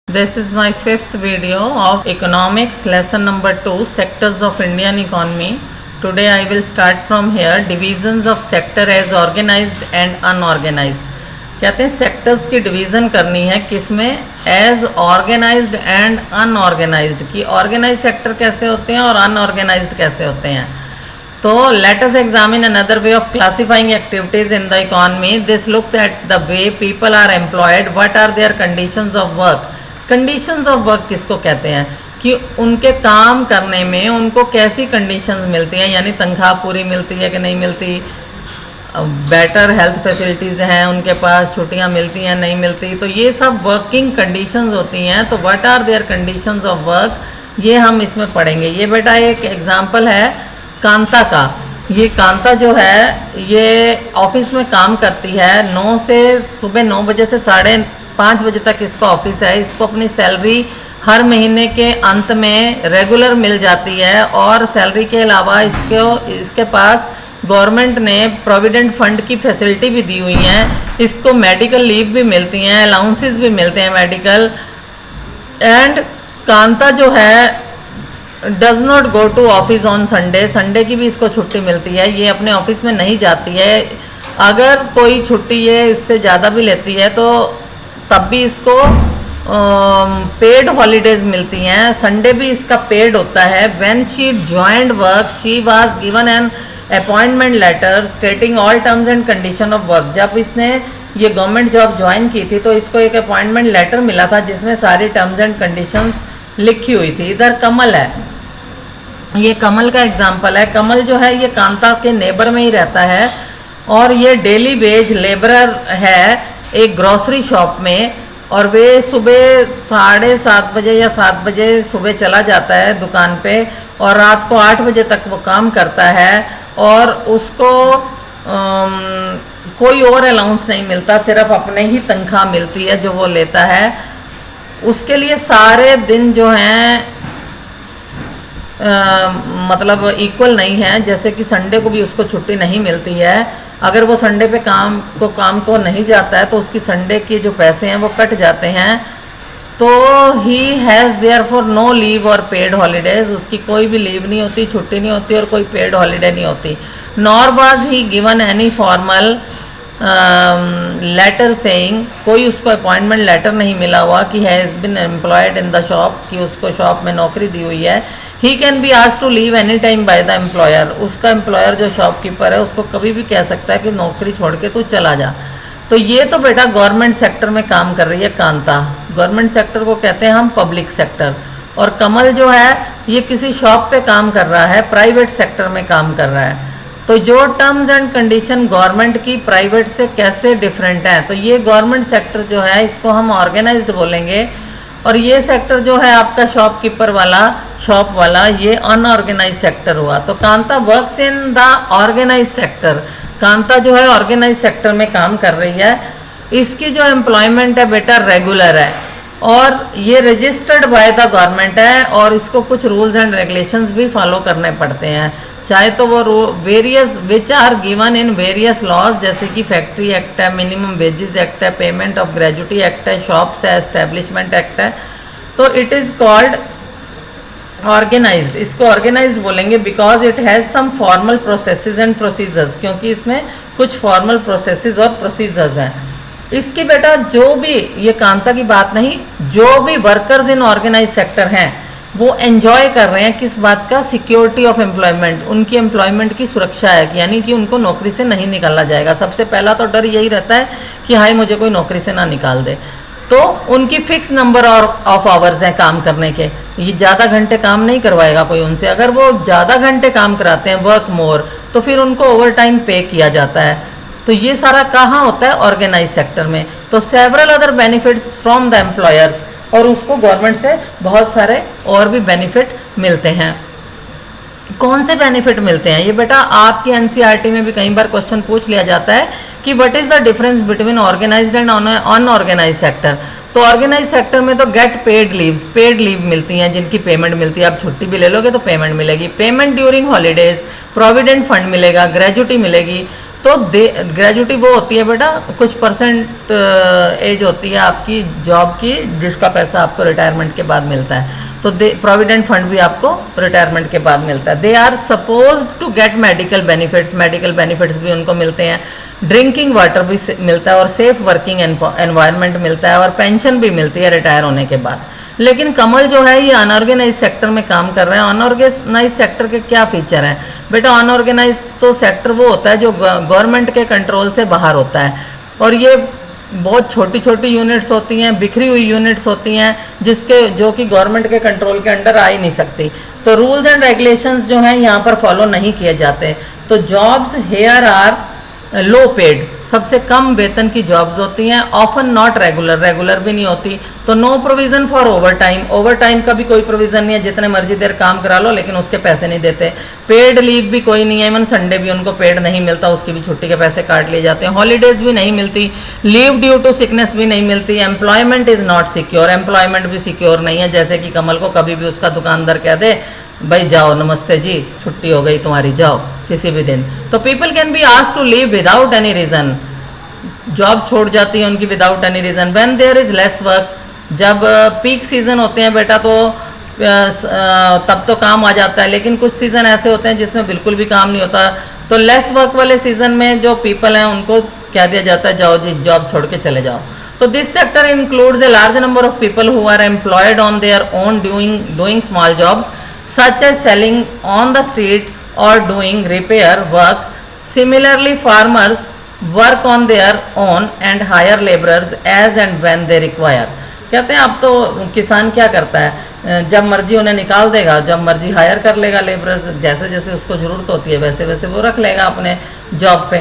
This is my fifth video of economics lesson number 2, sectors of Indian economy. Today I will start from here, divisions of sector as organized and unorganized. कहते हैं sectors की division करनी है किसमें, as organized and unorganized, की organize sector कैसे होते हैं और अनऑर्गेनाइज्ड कैसे होते हैं. तो let us examine another way of classifying activities in the economy. This looks at the way people are employed, what are their conditions of work. Conditions of work किसको कहते हैं कि उनके काम करने में उनको कैसी कंडीशंस मिलती हैं, यानी तनख्वाह पूरी मिलती है कि नहीं मिलती, बेटर हेल्थ फैसिलिटीज़ हैं उनके पास, छुट्टियां मिलती हैं नहीं मिलती. तो ये सब वर्किंग कंडीशंस होती हैं. तो what are their conditions of work, ये हम इसमें पढ़ेंगे. ये बेटा एक एग्जांपल है कांता का. ये कांता जो है ये ऑफिस में काम करती है, 9 से सुबह 9 बजे से 5:30 बजे तक इसका ऑफिस है. इसको अपनी सैलरी हर महीने के अंत में रेगुलर मिल जाती है और सैलरी के अलावा इसके पास गवर्नमेंट ने प्रोविडेंट फंड की फैसिलिटी भी दी हुई है. इसको मेडिकल लीव भी मिलती हैं, अलाउंसेस भी मिलते हैं मेडिकल. एंड कांता जो है does not go to office on Sunday. Sunday की भी इसको छुट्टी मिलती है. ये अपने ऑफिस में नहीं जाती है. अगर कोई छुट्टी ये इससे ज़्यादा भी लेती है तो तब भी इसको पेड हॉलीडेज मिलती हैं. संडे भी इसका पेड होता है. When she joined work she was given an appointment letter stating all terms and condition of work. जब इसने ये गवर्नमेंट जॉब ज्वाइन की थी तो इसको एक अपॉइंटमेंट लेटर मिला था जिसमें सारी टर्म्स एंड कंडीशंस लिखी हुई थी. इधर कमल है, ये कमल का एग्जाम्पल है. कमल जो है ये कांता के नेबर में ही रहता है और ये डेली वेज लेबरर है एक ग्रॉसरी शॉप में. और वे सुबह 7:30 बजे या 7 बजे सुबह चला जाता है दुकान पे और रात को 8 बजे तक वो काम करता है. और उसको कोई और अलाउंस नहीं मिलता, सिर्फ अपने ही तनख्वाह मिलती है जो वो लेता है. उसके लिए सारे दिन जो हैं मतलब इक्वल नहीं है. जैसे कि संडे को भी उसको छुट्टी नहीं मिलती है. अगर वो संडे पे काम को नहीं जाता है तो उसकी संडे के जो पैसे हैं वो कट जाते हैं. तो he has therefore no leave और पेड हॉलीडेज. उसकी कोई भी लीव नहीं होती, छुट्टी नहीं होती और कोई पेड हॉलीडे नहीं होती. Nor was he given any formal letter saying, कोई उसको अपॉइंटमेंट लेटर नहीं मिला हुआ कि has been employed in the shop, कि उसको शॉप में नौकरी दी हुई है. He can be asked to leave any time by the employer. उसका एम्प्लॉयर जो शॉपकीपर है उसको कभी भी कह सकता है कि नौकरी छोड़ के तू चला जा. तो ये तो बेटा गवर्नमेंट सेक्टर में काम कर रही है कांता. गवर्नमेंट सेक्टर को कहते हैं हम पब्लिक सेक्टर. और कमल जो है ये किसी शॉप पे काम कर रहा है, प्राइवेट सेक्टर में काम कर रहा है. तो जो टर्म्स एंड कंडीशन गवर्नमेंट की प्राइवेट से कैसे डिफरेंट है, तो ये गवर्नमेंट सेक्टर जो है इसको हम ऑर्गेनाइज्ड बोलेंगे. और ये सेक्टर जो है आपका शॉपकीपर वाला, शॉप वाला, ये अनऑर्गेनाइज सेक्टर हुआ. तो Kanta works in the organised sector. Kanta जो है ऑर्गेनाइज सेक्टर में काम कर रही है. इसकी जो एम्प्लॉयमेंट है बेटा रेगुलर है और ये रजिस्टर्ड बाय द गवर्नमेंट है और इसको कुछ रूल्स एंड रेगुलेशंस भी फॉलो करने पड़ते हैं, चाहे तो वो various which are given in various laws, जैसे कि फैक्ट्री एक्ट है, मिनिमम वेजेस एक्ट है, पेमेंट ऑफ ग्रेजुटी एक्ट है, शॉप्स है, एस्टेब्लिशमेंट एक्ट है. तो इट इज़ कॉल्ड ऑर्गेनाइज्ड. इसको ऑर्गेनाइज्ड बोलेंगे because it has some formal processes and procedures, क्योंकि इसमें कुछ फॉर्मल प्रोसेसेस और प्रोसीजर्स हैं. इसकी बेटा जो भी, ये कांता की बात नहीं, जो भी वर्कर्स इन ऑर्गेनाइज सेक्टर हैं वो एंजॉय कर रहे हैं किस बात का, सिक्योरिटी ऑफ एम्प्लॉयमेंट. उनकी एम्प्लॉयमेंट की सुरक्षा है, यानी कि उनको नौकरी से नहीं निकाला जाएगा. सबसे पहला तो डर यही रहता है कि हाय मुझे कोई नौकरी से ना निकाल दे. तो उनकी फिक्स नंबर ऑफ आवर्स हैं काम करने के. ये ज़्यादा घंटे काम नहीं करवाएगा कोई उनसे. अगर वो ज़्यादा घंटे काम कराते हैं, वर्क मोर, तो फिर उनको ओवर टाइम पे किया जाता है. तो ये सारा कहाँ होता है, ऑर्गेनाइज सेक्टर में. तो several other benefits from the employers, और उसको गवर्नमेंट से बहुत सारे और भी बेनिफिट मिलते हैं. कौन से बेनिफिट मिलते हैं, ये बेटा आपकी एनसीईआरटी में भी कई बार क्वेश्चन पूछ लिया जाता है कि what is the difference between organised and unorganised sector. तो ऑर्गेनाइज सेक्टर में तो get paid leaves, paid leave मिलती हैं जिनकी पेमेंट मिलती है. आप छुट्टी भी ले लोगे तो पेमेंट मिलेगी. Payment during holidays, provident fund मिलेगा, ग्रेजुटी मिलेगी, तो ग्रेजुटी वो होती है बेटा, कुछ परसेंट एज होती है आपकी जॉब की जिसका पैसा आपको रिटायरमेंट के बाद मिलता है। तो प्रोविडेंट फंड भी आपको रिटायरमेंट के बाद मिलता है। They are suppose to get medical benefits भी उनको मिलते हैं, ड्रिंकिंग वाटर भी मिलता है और सेफ वर्किंग एनवायरनमेंट मिलता है और पेंशन भी मिलती है रिटायर होने के बाद। लेकिन कमल जो है ये अनऑर्गेनाइज सेक्टर में काम कर रहे हैं। अनऑर्गेनाइज सेक्टर के क्या फीचर हैं बेटा? अनऑर्गेनाइज तो सेक्टर वो होता है जो गवर्नमेंट के कंट्रोल से बाहर होता है, और ये बहुत छोटी छोटी यूनिट्स होती हैं, बिखरी हुई यूनिट्स होती हैं जो कि गवर्नमेंट के कंट्रोल के अंडर आ ही नहीं सकती। तो रूल्स एंड रेगुलेशंस जो हैं यहाँ पर फॉलो नहीं किए जाते। तो jobs here are low paid, सबसे कम वेतन की जॉब्स होती हैं, ऑफन नॉट रेगुलर भी नहीं होती। तो no provision for overtime का भी कोई प्रोविज़न नहीं है, जितने मर्जी देर काम करा लो लेकिन उसके पैसे नहीं देते। पेड लीव भी कोई नहीं है, इवन संडे भी उनको पेड नहीं मिलता, उसकी भी छुट्टी के पैसे काट लिए जाते हैं। हॉलीडेज भी नहीं मिलती, लीव ड्यू टू सिकनेस भी नहीं मिलती। Employment is not secure, employment भी सिक्योर नहीं है। जैसे कि कमल को कभी भी उसका दुकानदार कह दे भाई जाओ, नमस्ते जी, छुट्टी हो गई तुम्हारी, जाओ किसी भी दिन। तो people can be asked to leave without any reason, job छोड़ जाती है उनकी without any reason. When there is less work, जब पीक सीज़न होते हैं बेटा तो तब तो काम आ जाता है, लेकिन कुछ सीज़न ऐसे होते हैं जिसमें बिल्कुल भी काम नहीं होता। तो लेस वर्क वाले सीज़न में जो पीपल हैं उनको क्या दिया जाता है, जाओ जी जॉब छोड़ के चले जाओ। तो this sector includes a large number of people who are employed on their own doing small jobs such as selling on the street or doing repair work. Similarly, farmers work on their own and hire laborers as and when they require. कहते हैं अब तो किसान क्या करता है, जब मर्जी उन्हें निकाल देगा, जब मर्जी हायर कर लेगा लेबरर्स, जैसे जैसे उसको ज़रूरत होती है वैसे वैसे वो रख लेगा अपने जॉब पे।